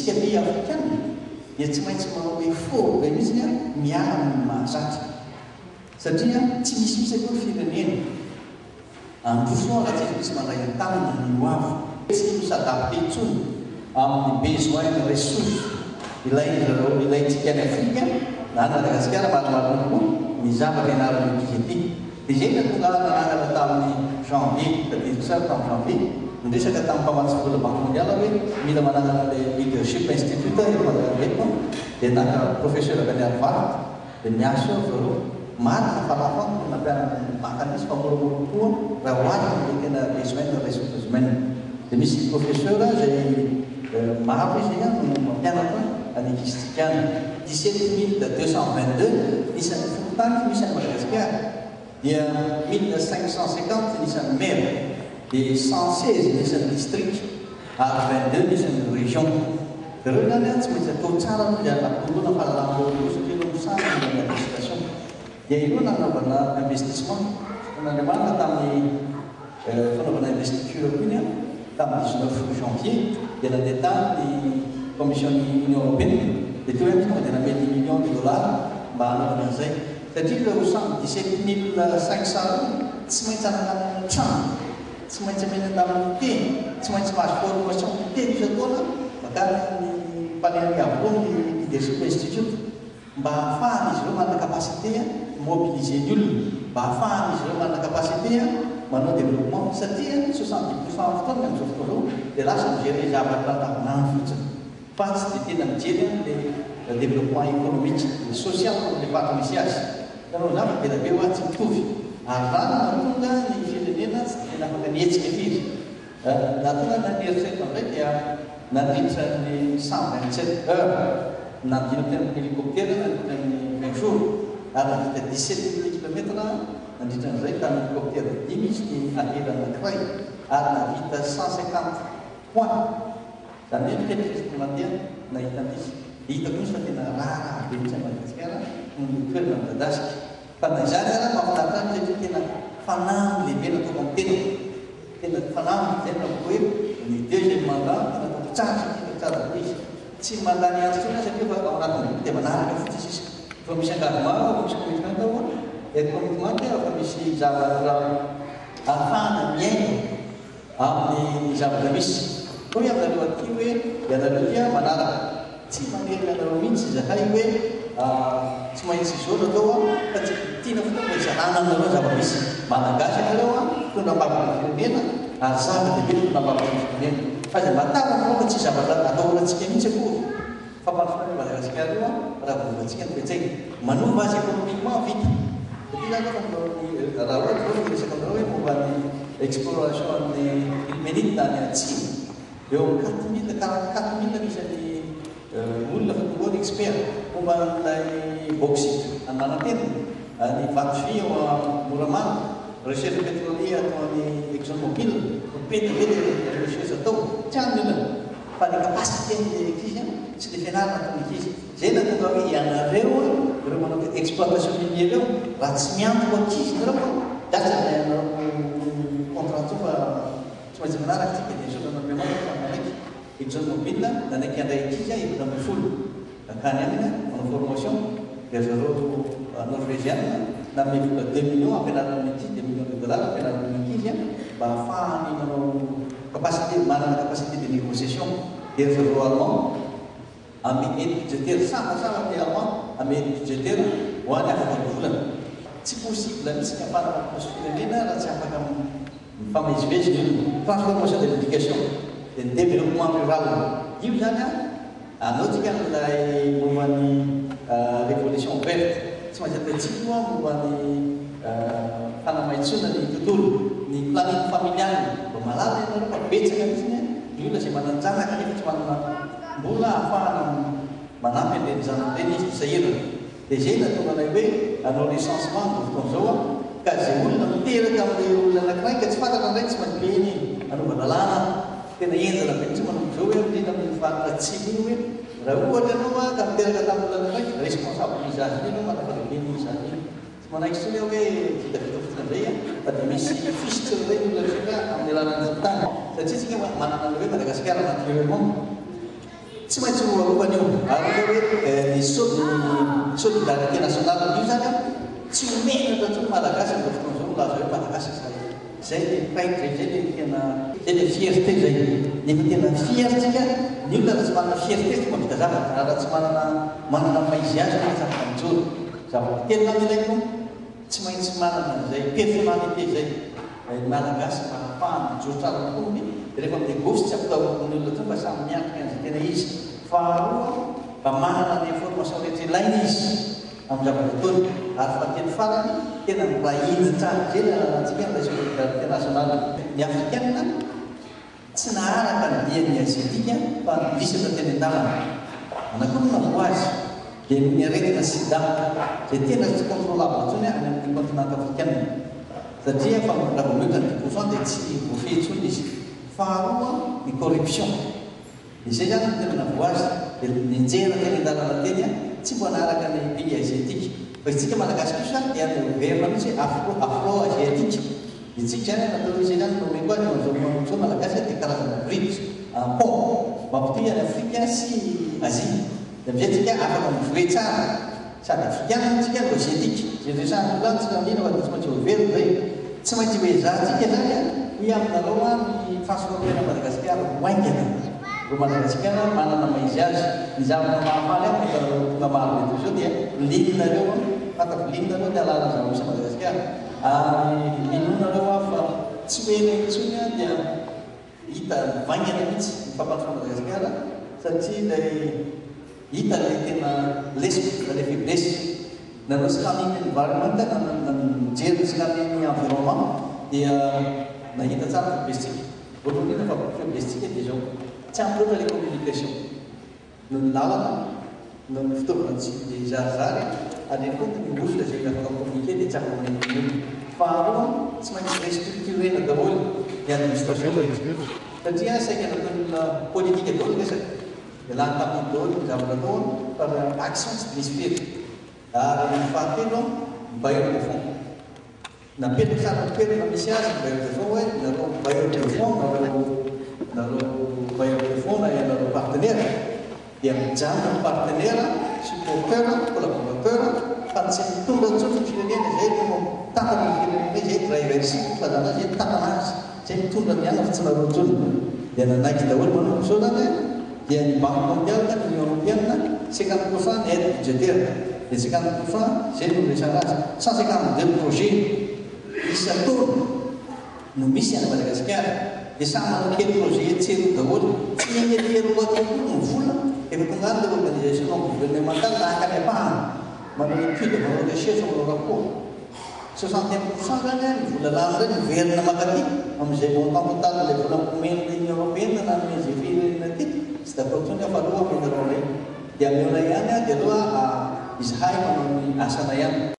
isika be africaine dia tsy maintsy manao hoe fo be mihitsy a miara amin'ny mahazatra satria tsy misy akoa firenena androso raha tsy misy mandray an-tanana ny hoavo tsy misadapte intsony amin'ny besoin de ressources ilayntsika any Afrika na Madagasikara maromaro koa ny zavatra ianaran'ny ety dia zay na tonga nanangana tamin'ny janvier tadidiko sara tamin'ny janvier niresaka tamin'ny mpamatsy vola banque mondiale hoe mila manangana le leadership institute eto dia naka professeur avy any Harvard dia miaso zareo marina falafa nampianana makanisy famoramora koa raha hoaty le tena besoin de ressources humaines dia misy professeur zay maro izy no mampianatra an'Ikistikana 17 222 isan'ny fokontany misy any Madagasikara dia 1550 isan'ny maire dia 116 isan'ny district ary 22 isan'ny région ireo zany tsy maintsy atao tsara no dia nampitolona fahalalana satria no misana ny administration dia io nanaovana investissement n'Andriamanitra tamin'ny fanaovana investiture iny tamin'ny 19 janvier dia nandeha tany ny commission union européenne dia teo hoe tonga dia namety million de dollars mba hanaovana an'izay satria ireo samy 17 500 tsy maintsy ananana trano tsy maintsy amena tamin'ny teny tsy maintsy mahazo formation teny isan-taona bakany ny mpaneany avokoa ny leadership institute mba hahafahany izy ireo manana capacité mobiliser ny olona mba hahafahany izy ireo manana capacité manao développement satria 70% fotoana amin'izao fotoana dia lasa mijery zavatra andavanandro fotsiny fa tsy dia tena mijery le développement économique social le fato misy azy tanao zavatra tena be hoa tsy mitovy ary raha natonga ny firenena tsy tena afaka nietsika firy natonga naneritreto amizay dia nandritra ny 127 heures nandina tena hélicoptère nandritra ny 20 jours ary nandritra 17 kilomètres nandritra an'izay tamin'ny hélicoptère dimy izy ny ahela anankiray ary navita 150 points zany hoe mitetikisy mandeha nahita an'izy hitako misy fa tena raha be mihitsy Madagasikara no toerana midadasika fa na izany ara mahafinaritra any satria tena fanamby lehibe natao amin'ny tena tena fanamby zay natao hoe ny deuxième mandat tena atao tsara satria tsara be izy tsy mandany andro tsona satria fa ao anatin'ny dia manaraka fotsy izy fa misy engagement misy committement ao committement fa misy zavatra ahafahana miaina amin'ny zavatra misy koa hoe aminareo aty hoe ianareo tia manaraka tsy manerina anareo mihitsy zahay hoe tsy maintsy izao natao fa tsy tiana fotoana izarana aminareo zava-misy malagasy anareo tondra ambabany firenena ary zava-dehibe tondra ambabany firenena fa zay matava anareo fa tsy zavatra atahorantsika mihitsy akory fa mahafinaritra Madagasikara io raha vovantsika ny toetsaina manova azy économiquement vita satria zany raha ohatra zao miresaka aminareo hoe momba ny exploration amin'ny ilménite any atsimo eo amin'ny 4 000 isan'ny olona fa tonga ny expert momba n'ilay bauxite any manantena ny vatovy ao Moramana recherche pétrolier atao any ExxonMobil peta be le recherche atao tsy any olona fa ny capacité ny ankizy tsy dia fianarana atao ankizy zay na tonga hoe ianareo ireo manao exploitation minière eo raha tsy miantoko ankizy nareo dasa anao contrat tso fa tsy maintsy manaraka tsika dia sotan'Andriamanitra fa manaiky ExxonMobil nanaiky andray ankizy efatra ambin'ny folo akany aminy manao formation dia zareo norvégienne nameloka 2 millions ampianarana ankizy 2 millions de dollars ampianarana ankizy mba ahafahany manao capacité manana capacité de négociation dia zareo allemand amy aide budgétaire sama dia allemand amy aide budgétaire ho any afaka volana tsy possible mihitsy ny afana mampiposy firenena raha tsy afaka mifamezivezy ny olona transformation de l'éducation dia ny développement rural io zany anao tsika n'ilay momban'ny révolution verte tsy maintsy ataontsika koa momban'ny fanamaitsona ny tontolo ny planète familiale mba malala ianareo fa betsaka mihitsy ny olona zay mananjanaka nefa tsy manana mbola ahafahana manampy an'ireny zanak'ireny izy sahirana dia zay natonga anay hoe anao recensement ny fotoan'izao ka zay olona miteraka amin'ilay olona anankiray ka tsy fantatra ndraiky tsy manome iny anaova lalàna tena enjana be mihitsy manao zao hoe indrindra amin'ny faritra atsimo iny hoe raha ohatra anao ka miteraka tamin'ny olona anankiray responsable usage iny anao manafalehibe ny usage iny tsy manaiky tsony hoe vitavita fotsina zay fa dia misy fisitra zay olona resaka amin'ny alalan'ny tany satria tsika manana hoe Madagasikara naturellement tsy maintsy roarovany io ary hoe ny solidarité nationale io zany tsy omenatra ntsony malagasy amin'izao fotoana izao milaza hoe malagasy zay le paitra zay le tena zay le fierté zay nefa tena fiertsika ny olona raha tsy manana fierté tsy mahavita zavatra raha tsy manana maizy azy hoe zavatra mijoro zavatra tena ilaiko tsy maintsy manana zay personnalité zay malagasy mba ahafahana mijoro tsara tokoa rehefa minegosy tsy ampitahorany olona tsy mba samy miantrika an'izay tena izy faharoa mba manana ny information rehetra ilaina izy amin'ny zavatra ataony ary fateny farany tena mivahiny tsara zay ny anantsika ny solidarité nationale ny africaine tsy naharaka ny diany asiatika fa visatra teny an-dalana anakory ho azy dia ny aretina sida zay tena tsy contrôlable ntsony any amin'ny continent africaine satria fa raha vometa ny 10% dia tsy voafehitsony izy faharoa ny corruption izay zany tena navoazy dia ninjera teny an-dalana teny tsy mbo naharaka ny pays asiatique fa itsika malagasy kosa dia ny gouverne mihitsy afro asiatique itsika zany natao izay zany nome koa nyzao malagasy dia karazana bridge pont mampitohy any afrika sy asie dia amizay tsika afaka mivoe tsara sady africaine tsika no asiatique zay resahany olany tsika mihina fa tsy maintsy overiny zay tsy maintsy hoe zahantsika zany hoe aminareo ny transformena Madagasikara moingana ro Madagasikara manana maizy azy ny zavatra mahafaly amin'ny tonga maro mety zao dia lininareo fantako lininareo dia alala zavatra Madagasikara ary minonareo fa tsy hoe nentsony dia hita vaingana mihitsy ny fampatsotra Madagasikara satria lay hita lay tena lesika lay faiblesse nanao scanning environnement nanjery scanning environnement dia nahita tsara faiblesse-tsika voalohany ina fa faiblesse-tsika dia zao tsy ampy loatra le communication no ny lalana no ny fitaovana tsy dia zarizary ary koa ny olona zay afaka communiquer dia tsy afaka manentin'olona faharoa tsy maintsy restructurena daholo ny administration satria saika nataon'olona politique daholo resaka dia lany tamin'ny daholo ny zavatra atao fa action tsy misy firy ary ny fahatelo bailleur de fonds napetraka tsara toerana misy azy bailleur de fonds hoe nareo bailleur de fonds nareo bailleur de fonds na nareo partenaire dia mijanona ny partenaire supporteur collaborateur fa tsy mitondra ntsony firenena zay no tatana ny firenena zay drivership fazana zay tatana azy zay mitondra miana fa tsy nareo ntsony dia nanaiky daholo manao zao zany dia ny banque mondiale ny union européenne 50% ny aide budgétaire dia 50% zay no resana azy 152 projet isy ataony no misy any Madagasikara dia samy manao kely projet tsero daholo tsy menyery loatra ny vola efa tonga any le organisation non gouvernementale nahaka ny apahana manao étude manao recherche manao rapport 61% zany ny vola lany zay miverina makaty amin'izay montant total le vola omeny l'Union européenne na ameny zay firenena ty tsy d'accord ntsony aho fa aloha amenareo ray dia amiona ihany dia aloha izy hay manao ny asana ihany